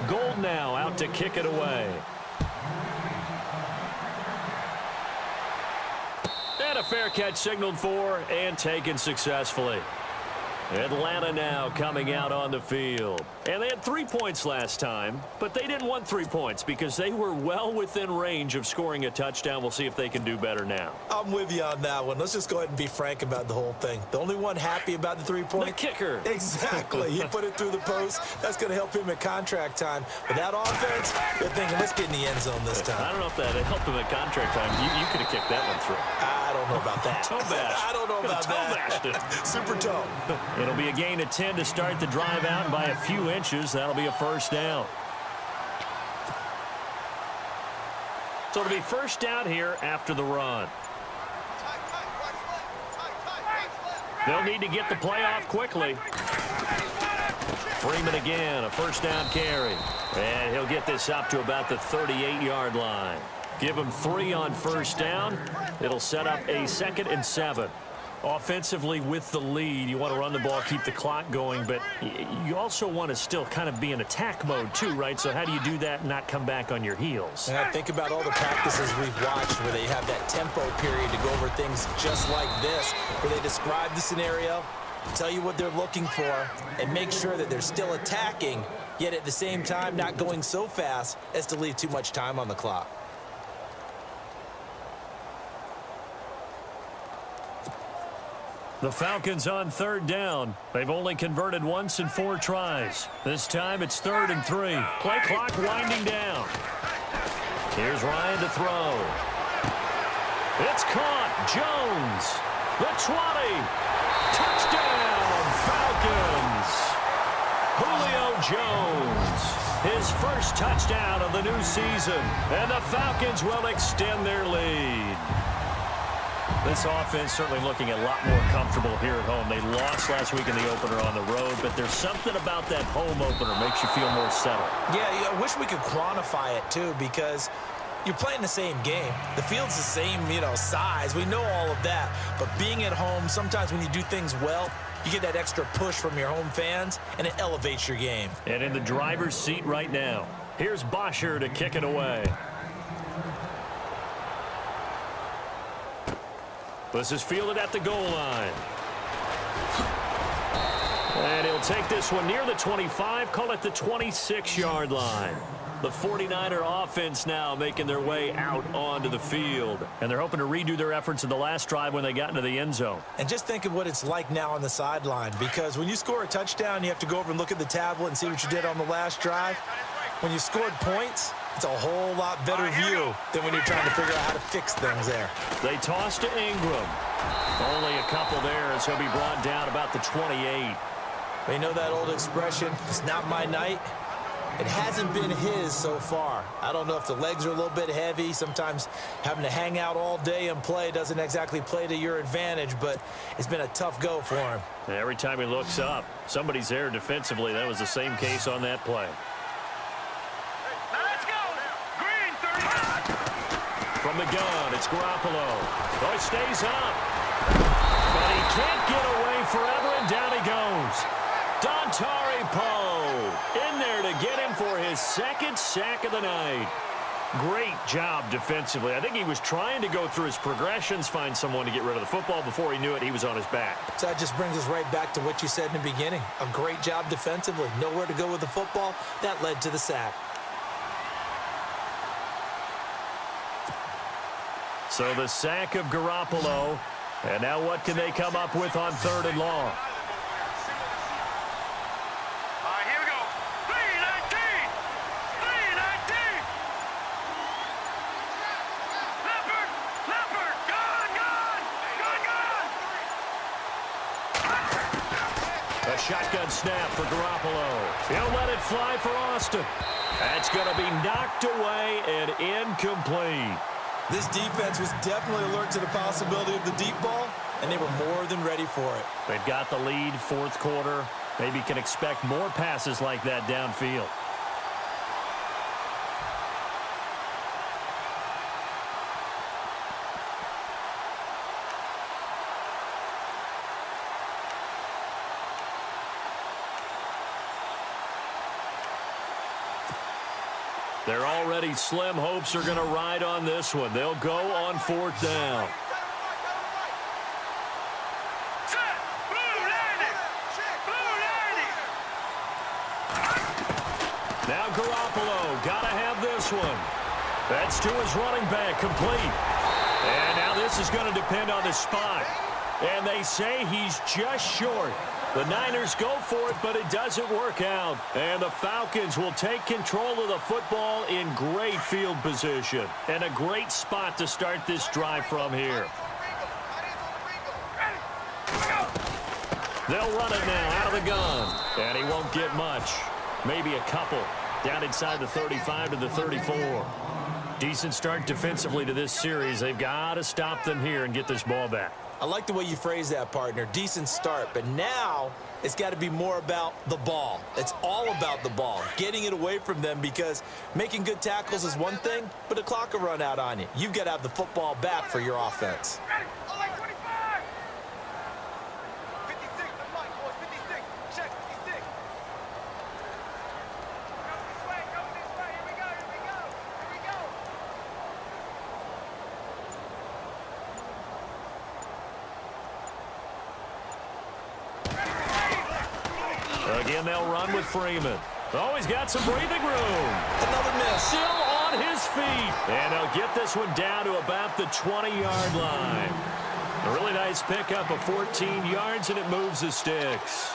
Gold now out to kick it away. And a fair catch signaled for and taken successfully. Atlanta now coming out on the field. And they had 3 points last time, but they didn't want 3 points because they were well within range of scoring a touchdown. We'll see if they can do better now. I'm with you on that one. Let's just go ahead and be frank about the whole thing. The only one happy about the 3-point? The kicker. Exactly. He put it through the post. That's going to help him at contract time. But that offense, they're thinking, let's get in the end zone this time. I don't know if that helped him at contract time. You could have kicked that one through. I don't know about that. Toe bash. I don't know about that. Toe bashed it. Super toe. It'll be a gain of 10 to start the drive out, and by a few inches, that'll be a first down. So it'll be first down here after the run. They'll need to get the play off quickly. Freeman again, a first down carry. And he'll get this up to about the 38-yard line. Give him 3 on first down. It'll set up a 2nd and 7. Offensively with the lead, you want to run the ball, keep the clock going, but you also want to still kind of be in attack mode too, right? So how do you do that and not come back on your heels? And I think about all the practices we've watched where they have that tempo period to go over things just like this, where they describe the scenario, tell you what they're looking for, and make sure that they're still attacking, yet at the same time not going so fast as to leave too much time on the clock. The Falcons on 3rd down. They've only converted once in 4 tries. This time it's 3rd and 3. Play clock winding down. Here's Ryan to throw. It's caught. Jones. The 20. Touchdown, Falcons. Julio Jones. His first touchdown of the new season. And the Falcons will extend their lead. This offense certainly looking a lot more comfortable here at home. They lost last week in the opener on the road, but there's something about that home opener makes you feel more settled. Yeah, I wish we could quantify it, too, because you're playing the same game. The field's the same, size. We know all of that. But being at home, sometimes when you do things well, you get that extra push from your home fans, and it elevates your game. And in the driver's seat right now, here's Bosher to kick it away. This is fielded at the goal line. And he'll take this one near the 25, call it the 26-yard line. The 49er offense now making their way out onto the field. And they're hoping to redo their efforts in the last drive when they got into the end zone. And just think of what it's like now on the sideline, because when you score a touchdown, you have to go over and look at the tablet and see what you did on the last drive. When you scored points, it's a whole lot better view than when you're trying to figure out how to fix things there. They toss to Ingram. Only a couple there as he'll be brought down about the 28. You know that old expression, it's not my night? It hasn't been his so far. I don't know if the legs are a little bit heavy. Sometimes having to hang out all day and play doesn't exactly play to your advantage, but it's been a tough go for him. Every time he looks up, somebody's there defensively. That was the same case on that play. From the gun, it's Garoppolo. Oh, he stays up. But he can't get away forever, and down he goes. Dontari Poe in there to get him for his 2nd sack of the night. Great job defensively. I think he was trying to go through his progressions, find someone to get rid of the football. Before he knew it, he was on his back. So that just brings us right back to what you said in the beginning. A great job defensively. Nowhere to go with the football. That led to the sack. So the sack of Garoppolo. And now what can they come up with on 3rd and long? Here we go. 319. 319. Leopard. Gone. A shotgun snap for Garoppolo. He'll let it fly for Austin. That's going to be knocked away and incomplete. This defense was definitely alert to the possibility of the deep ball, and they were more than ready for it. They've got the lead, 4th quarter. Maybe can expect more passes like that downfield. They're already slim hopes are going to ride on this one. They'll go on 4th down. Set. Blue landing. Now Garoppolo, gotta have this one. That's to his running back, complete. And now this is going to depend on the spot. And they say he's just short. The Niners go for it, but it doesn't work out. And the Falcons will take control of the football in great field position. And a great spot to start this drive from here. They'll run it now out of the gun. And he won't get much. Maybe a couple. Down inside the 35 to the 34. Decent start defensively to this series. They've got to stop them here and get this ball back. I like the way you phrase that, partner. Decent start, but now it's got to be more about the ball. It's all about the ball, getting it away from them, because making good tackles is one thing, but the clock will run out on you. You've got to have the football back for your offense. Again, they'll run with Freeman. Oh, he's got some breathing room. Another miss. Still on his feet. And they'll get this one down to about the 20-yard line. A really nice pickup of 14 yards, and it moves the sticks.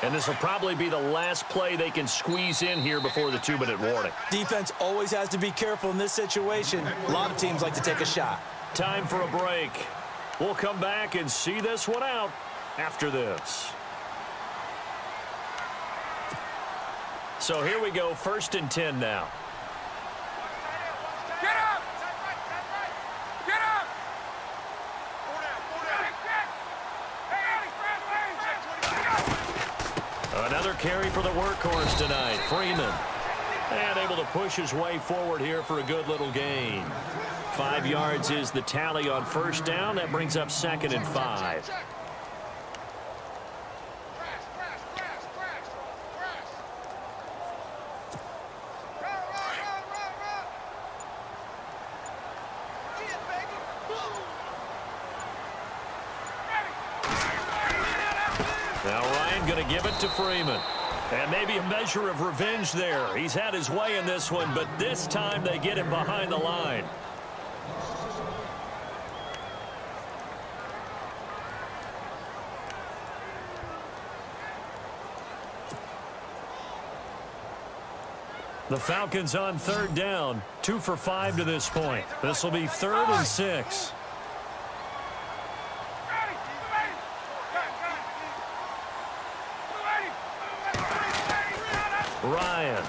And this will probably be the last play they can squeeze in here before the 2-minute warning. Defense always has to be careful in this situation. A lot of teams like to take a shot. Time for a break. We'll come back and see this one out after this. So here we go, 1st and 10 now. Get up! Get up! Another carry for the workhorse tonight, Freeman. And able to push his way forward here for a good little gain. 5 yards is the tally on 1st down. That brings up 2nd and 5. Now Ryan going to give it to Freeman. And maybe a measure of revenge there. He's had his way in this one, but this time they get him behind the line. The Falcons on 3rd down, 2 for 5 to this point. This will be 3rd and 6. Ryan.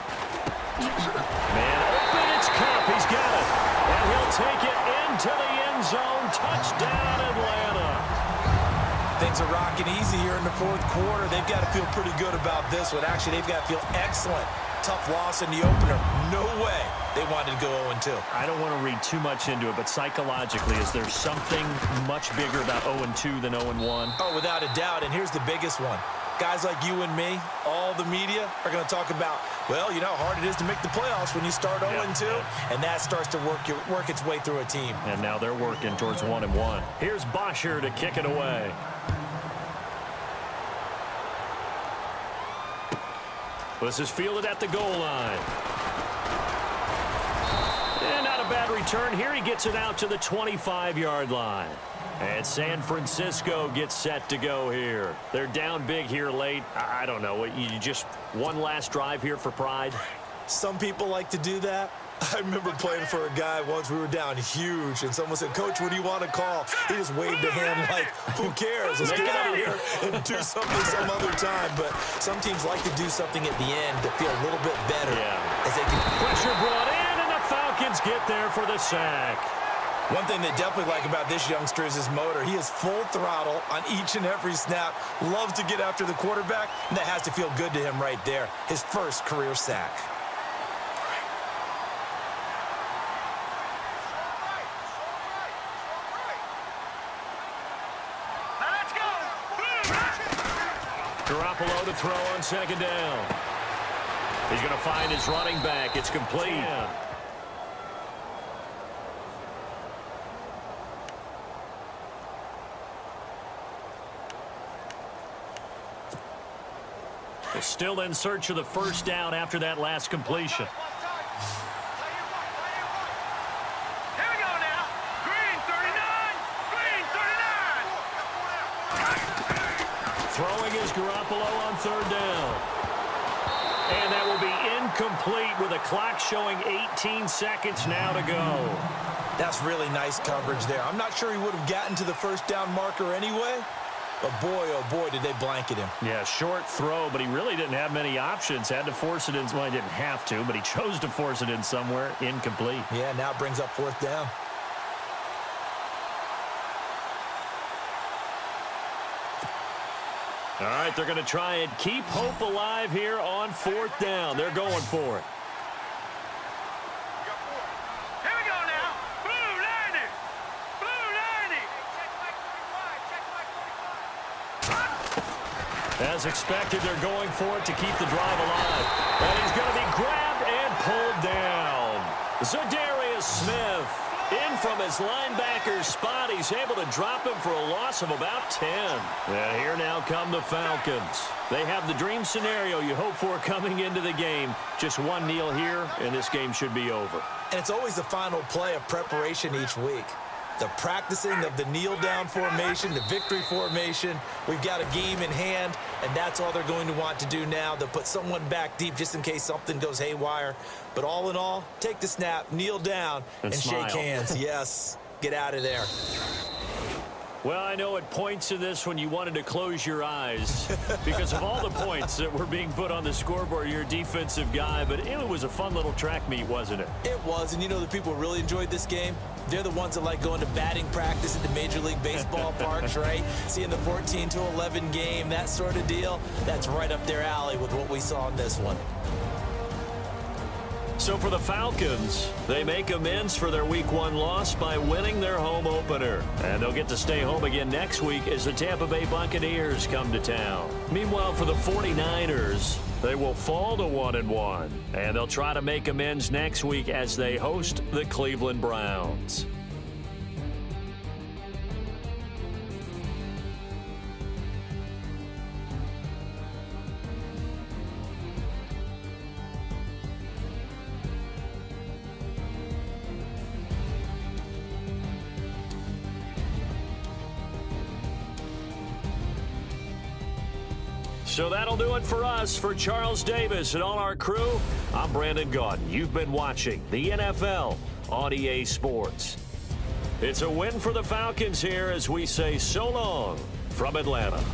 Man open, it's Cup. He's got it. And he'll take it into the end zone. Touchdown, Atlanta. Things are rocking easy here in the 4th quarter. They've got to feel pretty good about this one. Actually, they've got to feel excellent. Tough loss in the opener. No way they wanted to go 0-2. I don't want to read too much into it, but psychologically, is there something much bigger about 0-2 than 0-1? Oh, without a doubt, and here's the biggest one. Guys like you and me, all the media, are going to talk about, well, you know how hard it is to make the playoffs when you start 0-2, and that starts to work its way through a team. And now they're working towards 1-1. Here's Bosher to kick it away. This is fielded at the goal line. And not a bad return here. He gets it out to the 25-yard line. And San Francisco gets set to go here. They're down big here late. I don't know. You just one last drive here for pride? Some people like to do that. I remember playing for a guy once. We were down huge, and someone said, "Coach, what do you want to call?" He just waved a hand like, who cares? Let's get out of here and do something some other time. But some teams like to do something at the end to feel a little bit better. As they can. Pressure brought in, and the Falcons get there for the sack. One thing they definitely like about this youngster is his motor. He is full throttle on each and every snap. Loves to get after the quarterback, and that has to feel good to him right there. His first career sack. Garoppolo to throw on 2nd down. He's going to find his running back. It's complete. Still in search of the first down after that last completion. Here we go now. Green 39. Green 39. Throwing is Garoppolo on third down. And that will be incomplete with a clock showing 18 seconds now to go. That's really nice coverage there. I'm not sure he would have gotten to the first down marker anyway, but boy, oh boy, did they blanket him. Yeah, short throw, but he really didn't have many options. Had to force it in. Well, he didn't have to, but he chose to force it in somewhere. Incomplete. Yeah, now it brings up fourth down. All right, they're going to try and keep hope alive here on fourth down. They're going for it. Here we go now. Blue 90. Blue 90. As expected, they're going for it to keep the drive alive. And he's going to be grabbed and pulled down. Zadarius Smith in from his linebacker spot. He's able to drop him for a loss of about 10. And here now come the Falcons. They have the dream scenario you hope for coming into the game. Just one kneel here, and this game should be over. And it's always the final play of preparation each week. The practicing of the kneel-down formation, the victory formation. We've got a game in hand, and that's all they're going to want to do now. They'll put someone back deep just in case something goes haywire. But all in all, take the snap, kneel down, and smile. shake hands. Yes, get out of there. Well, I know at points in this when you wanted to close your eyes because of all the points that were being put on the scoreboard. You're a defensive guy, but it was a fun little track meet, wasn't it? It was, and you know the people who really enjoyed this game? They're the ones that like going to batting practice at the Major League Baseball parks, right? Seeing the 14-11 game, that sort of deal. That's right up their alley with what we saw in this one. So for the Falcons, they make amends for their Week 1 loss by winning their home opener. And they'll get to stay home again next week as the Tampa Bay Buccaneers come to town. Meanwhile, for the 49ers, they will fall to 1-1. And they'll try to make amends next week as they host the Cleveland Browns. So that'll do it for us. For Charles Davis and all our crew, I'm Brandon Gaudin. You've been watching the NFL on EA Sports. It's a win for the Falcons here as we say so long from Atlanta.